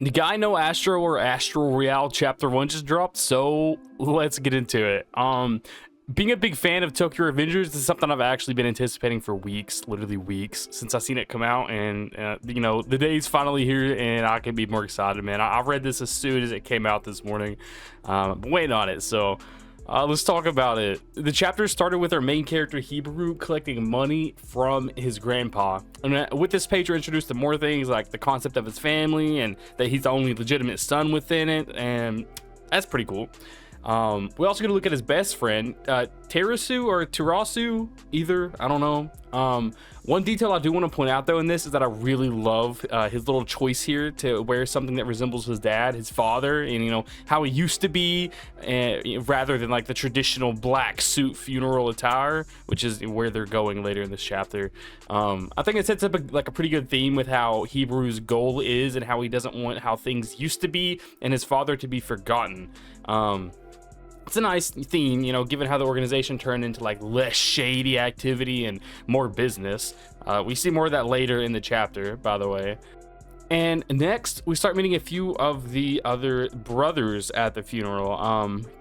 Negai no Astro or Astro Royale Chapter 1 just dropped, so let's get into it. Being a big fan of Tokyo Revengers is something I've actually been anticipating for weeks, literally weeks, since I've seen it come out, and you know, the day's finally here, and I can be more excited, man. I read this as soon as it came out this morning. I'm waiting on it, so let's talk about it. The chapter started with our main character Hibaru collecting money from his grandpa, and with this page we're introduced to more things like the concept of his family and that he's the only legitimate son within it, and that's pretty cool. We're also gonna look at his best friend, Terasu or Terasu, either, I don't know. One detail I do want to point out though in this is that I really love his little choice here to wear something that resembles his dad, his father, and you know how he used to be, rather than like the traditional black suit funeral attire, which is where they're going later in this chapter. I think it sets up a pretty good theme with how Hibaru's goal is and how he doesn't want how things used to be and his father to be forgotten. It's a nice theme, you know, given how the organization turned into like less shady activity and more business. We see more of that later in the chapter, by the way. And next, we start meeting a few of the other brothers at the funeral.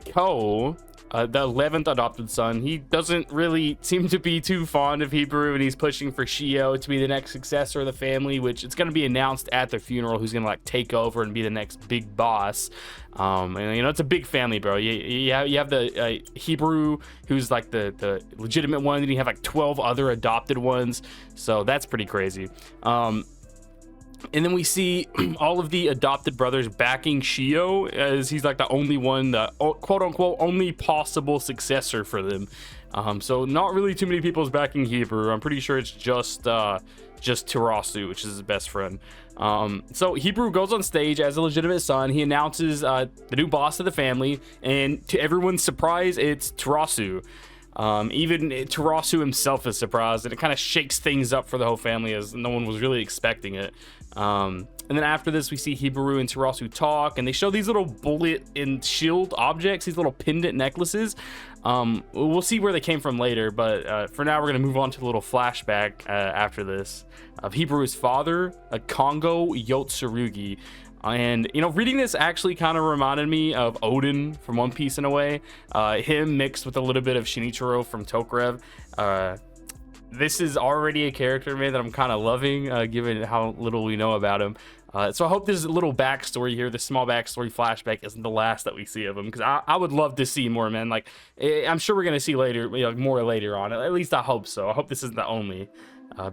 Ko, the 11th adopted son, he doesn't really seem to be too fond of Hibaru, and he's pushing for Shio to be the next successor of the family, which it's going to be announced at the funeral who's going to like take over and be the next big boss. And you know, it's a big family, bro. You have the Hibaru, who's like the legitimate one, and you have like 12 other adopted ones, so that's pretty crazy. And then we see all of the adopted brothers backing Shio, as he's like the only one, the quote unquote only possible successor for them. So not really too many people's backing Hibaru. I'm pretty sure it's just Terasu, which is his best friend. So Hibaru goes on stage as a legitimate son. He announces the new boss of the family, and to everyone's surprise, it's Terasu. Even Terasu himself is surprised, and it kind of shakes things up for the whole family as no one was really expecting it. And then after this, we see Hibaru and Terasu talk, and they show these little bullet and shield objects, these little pendant necklaces. We'll see where they came from later, but for now, we're going to move on to a little flashback after this of Hibaru's father, a Kongo Yotsurugi. And you know, reading this actually kind of reminded me of Odin from One Piece in a way, him mixed with a little bit of Shinichiro from Tokarev. This is already a character, man, that I'm kind of loving, given how little we know about him. So I hope this little backstory here, this small backstory flashback, isn't the last that we see of him, because I would love to see more, man. Like, I'm sure we're gonna see later, you know, more later on. At least I hope so. I hope this isn't the only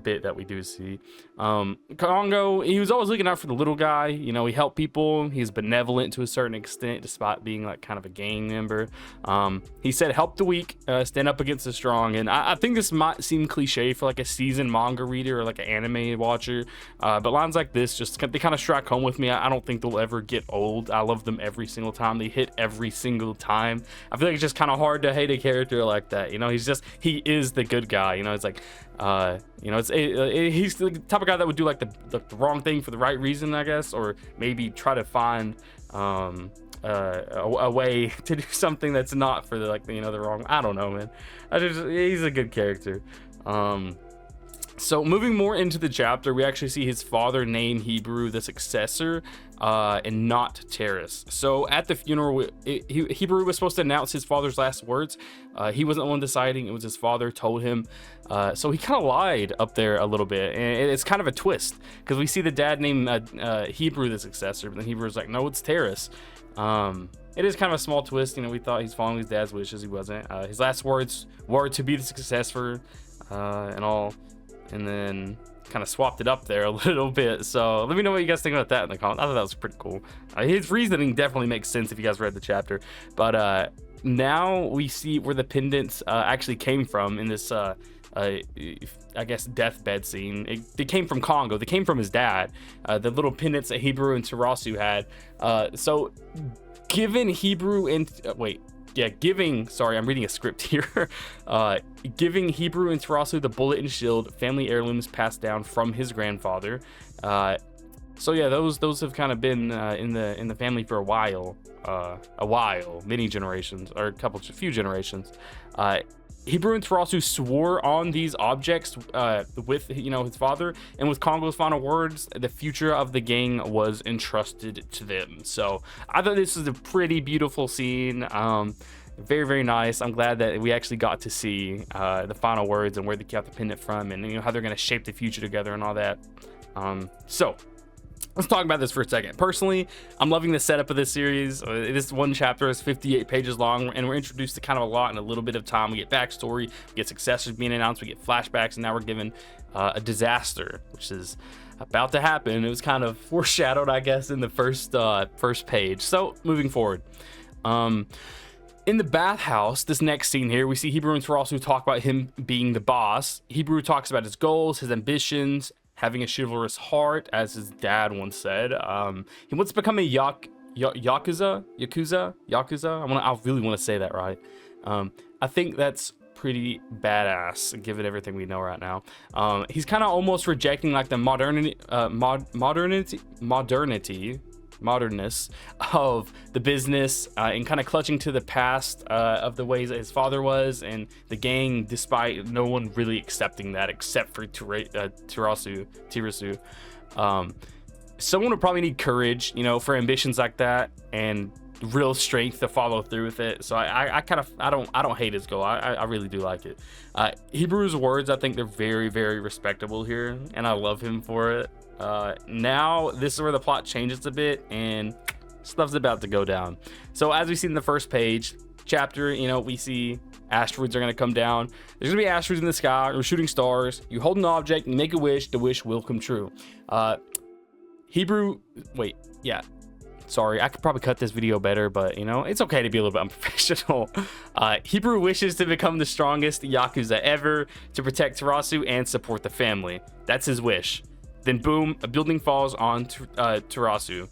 bit that we do see. Kongo, he was always looking out for the little guy. You know, he helped people. He's benevolent to a certain extent, despite being like kind of a gang member. He said, "Help the weak, stand up against the strong." And I think this might seem cliche for like a seasoned manga reader or like an anime watcher, but lines like this they kind of strike home with me. I don't think they'll ever get old. I love them every single time. They hit every single time. I feel like it's just kind of hard to hate a character like that. You know, he is the good guy. You know, it's like, you know, he's the type of guy that would do like the wrong thing for the right reason, I guess, or maybe try to find a way to do something that's not for the the wrong. I don't know, man. He's a good character. So moving more into the chapter, we actually see his father name Hibaru the successor, and not Terrace. So at the funeral, Hibaru was supposed to announce his father's last words. He wasn't the one deciding, it was his father told him. So he kind of lied up there a little bit, and it's kind of a twist, because we see the dad name Hibaru the successor, but then Hibaru's like, no, it's Terrace. It is kind of a small twist. You know, we thought he's following his dad's wishes. He wasn't. His last words were to be the successor, and all. And then kind of swapped it up there a little bit. So let me know what you guys think about that in the comments. I thought that was pretty cool. His reasoning definitely makes sense if you guys read the chapter. But now we see where the pendants actually came from in this, I guess, deathbed scene. They came from Kongo. They came from his dad. The little pendants that Hibaru and Terasu had. So given Hibaru and... sorry, I'm reading a script here. Giving Hibaru and Terasu the bullet and shield, family heirlooms passed down from his grandfather. So yeah, those have kind of been in the family for a while, many generations, or a few generations. Hebrew and Tarasu swore on these objects with his father, and with Kongo's final words, the future of the gang was entrusted to them. So I thought this was a pretty beautiful scene. Very, very nice. I'm glad that we actually got to see the final words and where they got the pendant from, and how they're going to shape the future together and all that. So let's talk about this for a second. Personally, I'm loving the setup of this series. This one chapter is 58 pages long, and we're introduced to kind of a lot in a little bit of time. We get backstory, we get successors being announced, we get flashbacks, and now we're given a disaster, which is about to happen. It was kind of foreshadowed, I guess, in the first page. So moving forward, in the bathhouse, this next scene here, we see Hebrew and Tarasu talk about him being the boss. Hebrew talks about his goals, his ambitions, having a chivalrous heart, as his dad once said. He wants to become a yakuza. I really want to say that right. I think that's pretty badass, given everything we know right now. He's kind of almost rejecting like the modernness of the business, and kind of clutching to the past of the ways that his father was and the gang, despite no one really accepting that except for Tirasu. Someone would probably need courage, for ambitions like that, and real strength to follow through with it. So I don't hate his goal. I really do like it. Hebrew's words, I think they're very, very respectable here, and I love him for it. Now this is where the plot changes a bit and stuff's about to go down. So as we see in the first page chapter, we see asteroids are going to come down. There's going to be asteroids in the sky or shooting stars. You hold an object, you make a wish, the wish will come true. Sorry, I could probably cut this video better, but it's okay to be a little bit unprofessional. Hebrew wishes to become the strongest Yakuza ever, to protect Tarasu and support the family. That's his wish. Then boom, a building falls on Tarasu.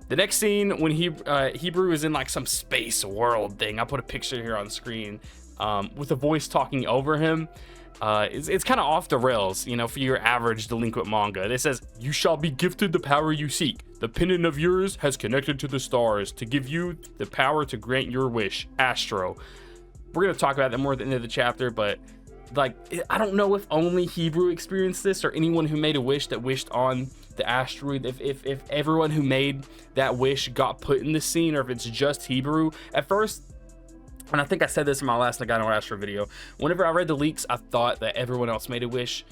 The next scene, when Hebrew is in like some space world thing, I put a picture here on the screen with a voice talking over him. It's kind of off the rails, for your average delinquent manga. It says, "You shall be gifted the power you seek. The pendant of yours has connected to the stars to give you the power to grant your wish. Astro." We're going to talk about that more at the end of the chapter, but I don't know if only Hebrew experienced this or anyone who made a wish that wished on the asteroid, if everyone who made that wish got put in the scene, or if it's just Hebrew. At first, and I think I said this in my last Negai no Astro video, whenever I read the leaks, I thought that everyone else made a wish.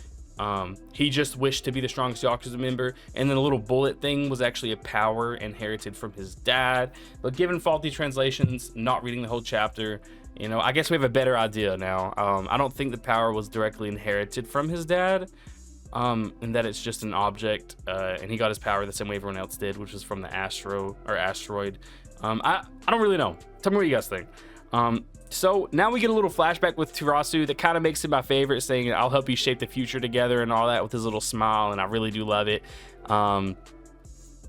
He just wished to be the strongest Yakuza member, and then the little bullet thing was actually a power inherited from his dad. But given faulty translations, not reading the whole chapter, I guess we have a better idea now. I don't think the power was directly inherited from his dad, and that it's just an object, and he got his power the same way everyone else did, which was from the asteroid. I don't really know. Tell me what you guys think. So now we get a little flashback with Tarasu that kind of makes it my favorite, saying I'll help you shape the future together and all that, with his little smile, and I really do love it.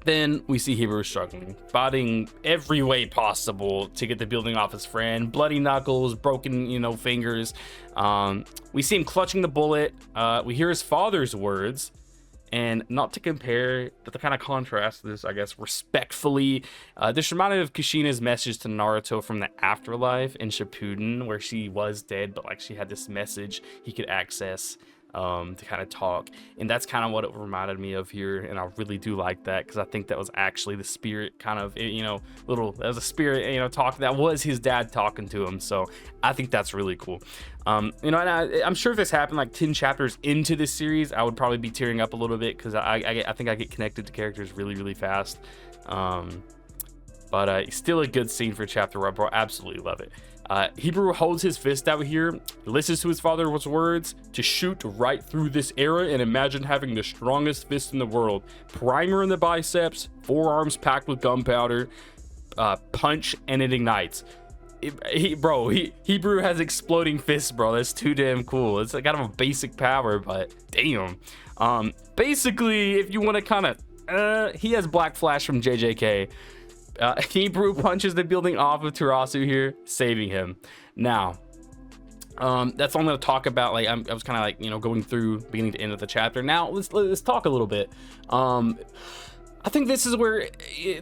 Then we see Hebrew struggling, fighting every way possible to get the building off his friend. Bloody knuckles, broken, fingers. We see him clutching the bullet. We hear his father's words. And not to compare, but to kind of contrast this, I guess, respectfully, this reminded of Kushina's message to Naruto from the afterlife in Shippuden, where she was dead, but she had this message he could access to kind of talk. And that's kind of what it reminded me of here, and I really do like that, because I think that was actually the spirit kind of, that was a spirit, talk that was his dad talking to him. So I think that's really cool. And I'm sure if this happened like 10 chapters into this series, I would probably be tearing up a little bit, because I think I get connected to characters really, really fast. But still a good scene for chapter 1, bro. Absolutely love it. Hebrew holds his fist out here, listens to his father's words, to shoot right through this era and imagine having the strongest fist in the world. Primer in the biceps, forearms packed with gunpowder, punch, and it ignites. Hebrew has exploding fists, bro. That's too damn cool. It's kind of a basic power, but damn. Basically, if you want to kind of, he has Black Flash from JJK. Hebrew punches the building off of Tarasu here, saving him. Now, that's all I'm going to talk about. I was kind of going through beginning to end of the chapter. Now let's talk a little bit. I think this is where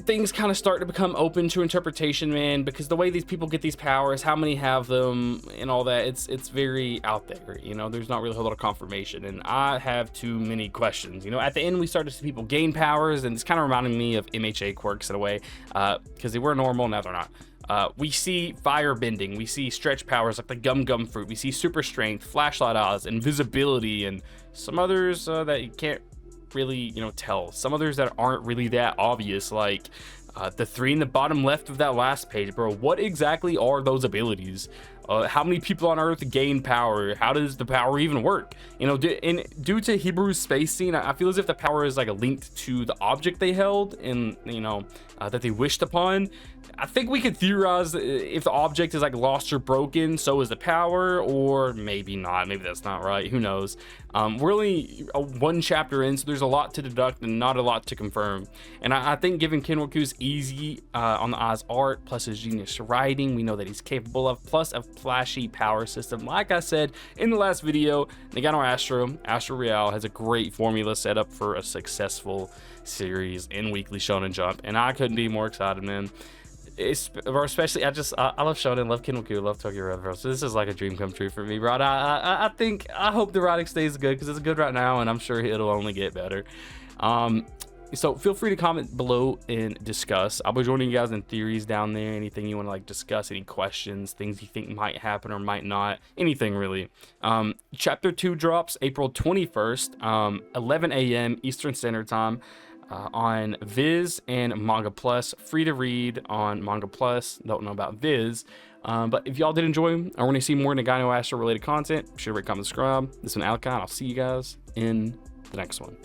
things kind of start to become open to interpretation, man, because the way these people get these powers, how many have them, and all that, it's very out there. You know, there's not really a whole lot of confirmation, and I have too many questions. You know, at the end, we start to see people gain powers, and it's kind of reminding me of MHA quirks in a way, because they were normal, now they're not. We see fire bending, we see stretch powers like the gum fruit, we see super strength, flashlight eyes, invisibility, and some others that you can't really, you know, tell. Some others that aren't really that obvious, like the 3 in the bottom left of that last page, bro. What exactly are those abilities? How many people on Earth gain power? How does the power even work? You know, due to Hebrews spacing, I feel as if the power is like linked to the object they held and, you know, that they wished upon. I think we could theorize if the object is like lost or broken, so is the power, or maybe not. Maybe that's not right. Who knows? We're only one chapter in, so there's a lot to deduct and not a lot to confirm. And I think given Kenroku's easy on the eyes art, plus his genius writing, we know that he's capable of, plus a flashy power system. Like I said in the last video, Negai no Astro Royale has a great formula set up for a successful series in Weekly Shonen Jump, and I couldn't be more excited, man. Especially, I love Shonen, love Kenroku, love Tokyo Revengers, so this is like a dream come true for me, bro. I hope the writing stays good, because it's good right now, and I'm sure it'll only get better. So feel free to comment below and discuss. I'll be joining you guys in theories down there. Anything you want to like discuss, any questions, things you think might happen or might not, anything really. Chapter 2 drops April 21st, 11 a.m. Eastern Standard Time. On Viz and Manga Plus, free to read on Manga Plus. Don't know about Viz, but if y'all did enjoy or want to see more Negai no Astro related content, be sure to rate, comment, subscribe. This has been Alekai, and I'll see you guys in the next one.